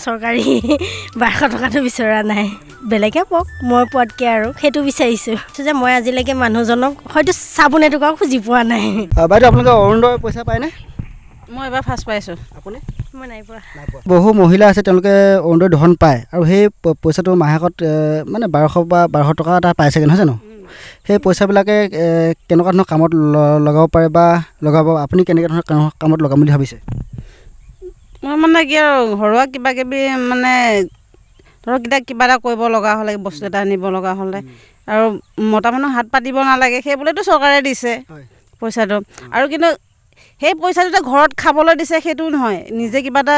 চৰকাৰী 1200 টকাটো বিচৰা নাই, বেলেগে পাওক, মই পোৱাতকৈ আৰু সেইটো বিচাৰিছোঁ যে মই আজিলৈকে মানুহজনক হয়তো চাবোন এটুকাও খুজি পোৱা নাই। বাইদেউ আপোনালোকে অৰুণোদয় পইচা পায়নে? মই এবাৰ ফাৰ্ষ্ট পাইছোঁ। আপুনি? মই নাই পোৱা। বহু মহিলা আছে তেওঁলোকে অৰুণোদয় ধন পায় আৰু সেই পইচাটো মাহেকত মানে 1200 বা 1200 টকা এটা পাই চাগে নহয় জানো? সেই পইচাবিলাকে কেনেকুৱা ধৰণৰ কামত লগাব পাৰে বা লগাব, আপুনি কেনেকুৱা ধৰণৰ কামত লগাম বুলি ভাবিছে? মই মানে কি আৰু ঘৰুৱা কিবা কিবি মানে ধৰক এতিয়া কিবা এটা কৰিব লগা হ'লে, বস্তু এটা আনিব লগা হ'লে আৰু মতা মানুহ হাত পাতিব নালাগে, সেই বুলিতো চৰকাৰে দিছে পইচাটো। আৰু কিন্তু সেই পইচাটো যে ঘৰত খাবলৈ দিছে সেইটো নহয়, নিজে কিবা এটা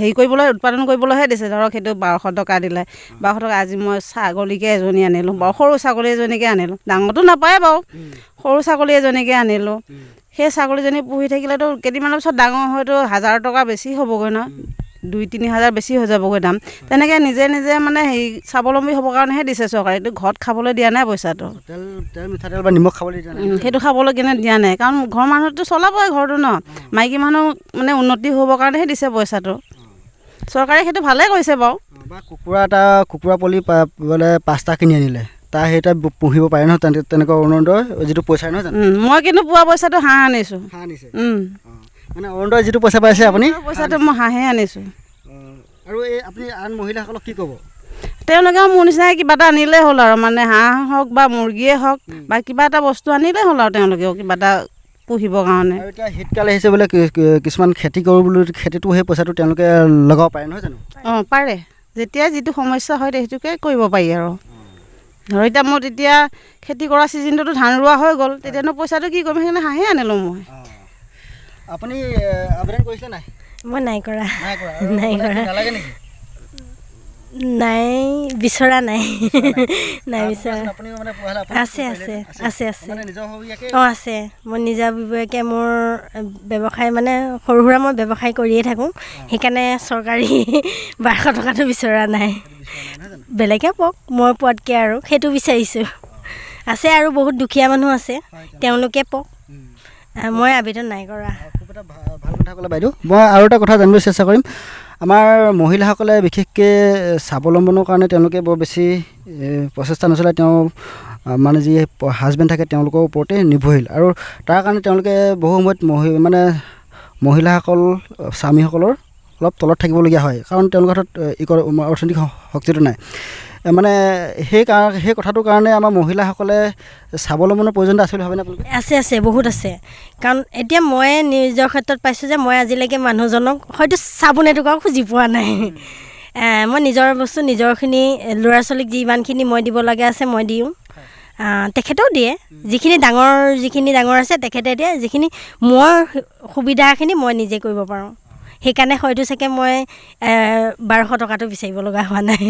হেৰি কৰিবলৈ, উৎপাদন কৰিবলৈহে দিছে। ধৰক সেইটো 1200 টকা দিলে, 1200 টকা আজি মই ছাগলীকে এজনী আনিলোঁ, বাৰু সৰু ছাগলী এজনীকে আনিলোঁ, ডাঙৰটো নাপায় বাৰু, সৰু ছাগলী এজনীকে আনিলোঁ। সেই ছাগলীজনী পুহি থাকিলেতো কেইদিনমানৰ পিছত ডাঙৰ হয়তো 1000 টকা বেছি হ'বগৈ ন, 2-3 হাজাৰ বেছি হৈ যাবগৈ দাম। তেনেকৈ নিজে নিজে মানে হেৰি স্বাৱলম্বী হ'বৰ কাৰণেহে দিছে চৰকাৰে, এইটো ঘৰত খাবলৈ দিয়া নাই পইচাটো। তেল মিঠাতেল বা নিমখ খাবলৈ দিয়া নাই? সেইটো খাবলৈ কিনে দিয়া নাই, কাৰণ ঘৰৰ মানুহটো চলাবই ঘৰটো ন, মাইকী মানুহ মানে উন্নতি হ'বৰ কাৰণেহে দিছে পইচাটো। চৰকাৰে সেইটো ভালেই কৰিছে বাৰু। বা কুকুৰা পোৱালি বোলে 5টা কিনি আনিলে, তাৰ সেইটা পুহিব পাৰে নহয় তেনেকুৱা অৰুণোদয় যিটো পইচা নহয় জানো? মই কিন্তু পোৱা পইচাটো হাঁহ আনিছোঁ। হাঁহ আনিছে? মানে অৰুণোদয় যিটো পইচা পাইছে আপুনি? পইচাটো মই হাঁহে আনিছোঁ। আৰু এই আপুনি আন মহিলাসকলক কি ক'ব? তেওঁলোকেও মোৰ নিচিনাকৈ কিবা এটা আনিলেই হ'ল আৰু, মানে হাঁহ হওক বা মুৰ্গীয়ে হওক বা কিবা এটা বস্তু আনিলেই হ'ল আৰু তেওঁলোকেও কিবা এটা পুহিবৰ কাৰণে। আৰু এতিয়া শীতকাল আহিছে বোলে, কিছুমান খেতি কৰোঁ বুলি, খেতিটো সেই পইচাটো তেওঁলোকে লগাব পাৰে নহয় জানো? পাৰে, যেতিয়া যিটো সমস্যা হয় সেইটোকে কৰিব পাৰি আৰু। ধৰ এতিয়া মোৰ তেতিয়া খেতি কৰা ছিজনটোতো ধান ৰোৱা হৈ গ'ল, তেতিয়ানো পইচাটো কি কৰিম, সেইকাৰণে হাঁহে আনিলোঁ মই। আপুনি আবেদন কৰিছে নাই? মই নাই কৰা। নাই কৰা। নালাগে নেকি? নাই বিচৰা নাই। নাই বিচৰা। আপুনি মানে পঢ়ালে আছে। মানে নিজৰ হবীয়াকে? আছে। মই নিজাববীয়াকৈ মোৰ ব্যৱসায় মানে সৰু সুৰা মই ব্যৱসায় কৰিয়ে থাকোঁ, সেইকাৰণে চৰকাৰী 1200 টকাটো বিচৰা নাই, বেলেগে পাওক, মই পোৱাতকৈ আৰু সেইটো বিচাৰিছোঁ। আছে আৰু বহুত দুখীয়া মানুহ আছে, তেওঁলোকে পাওক, মই আবেদন নাই কৰা। খুব এটা ভাল কথা ক'লে বাইদেউ। মই আৰু এটা কথা জানিবলৈ চেষ্টা কৰিম। আমাৰ মহিলাসকলে বিশেষকৈ স্বাৱলম্বনৰ কাৰণে তেওঁলোকে বৰ বেছি প্ৰচেষ্টা নচলায়, তেওঁ মানে যি হাজবেণ্ড থাকে তেওঁলোকৰ ওপৰতে নিৰ্ভৰশীল, আৰু তাৰ কাৰণে তেওঁলোকে বহু সময়ত মহিলাসকল স্বামীসকলৰ অলপ তলত থাকিবলগীয়া হয়, কাৰণ তেওঁলোকৰ হাতত অৰ্থনৈতিক শক্তিটো নাই। মানে সেই কথাটোৰ কাৰণে আমাৰ মহিলাসকলে স্বাৱলম্বনৰ প্ৰয়োজনীয়তা আছে বুলি ভাবেনে আপোনালোকে? আছে, বহুত আছে। কাৰণ এতিয়া মই নিজৰ ক্ষেত্ৰত পাইছোঁ যে মই আজিলৈকে মানুহজনক হয়তো চাবোন এটুকাও খুজি পোৱা নাই। মই নিজৰ বস্তু নিজৰখিনি, ল'ৰা ছোৱালীক যিমানখিনি মই দিব লগা আছে মই দিওঁ, তেখেতেও দিয়ে, যিখিনি ডাঙৰ আছে তেখেতে দিয়ে, যিখিনি মোৰ সুবিধাখিনি মই নিজে কৰিব পাৰোঁ, সেইকাৰণে হয়তো চাগে মই 1200 টকাটো বিচাৰিব লগা হোৱা নাই।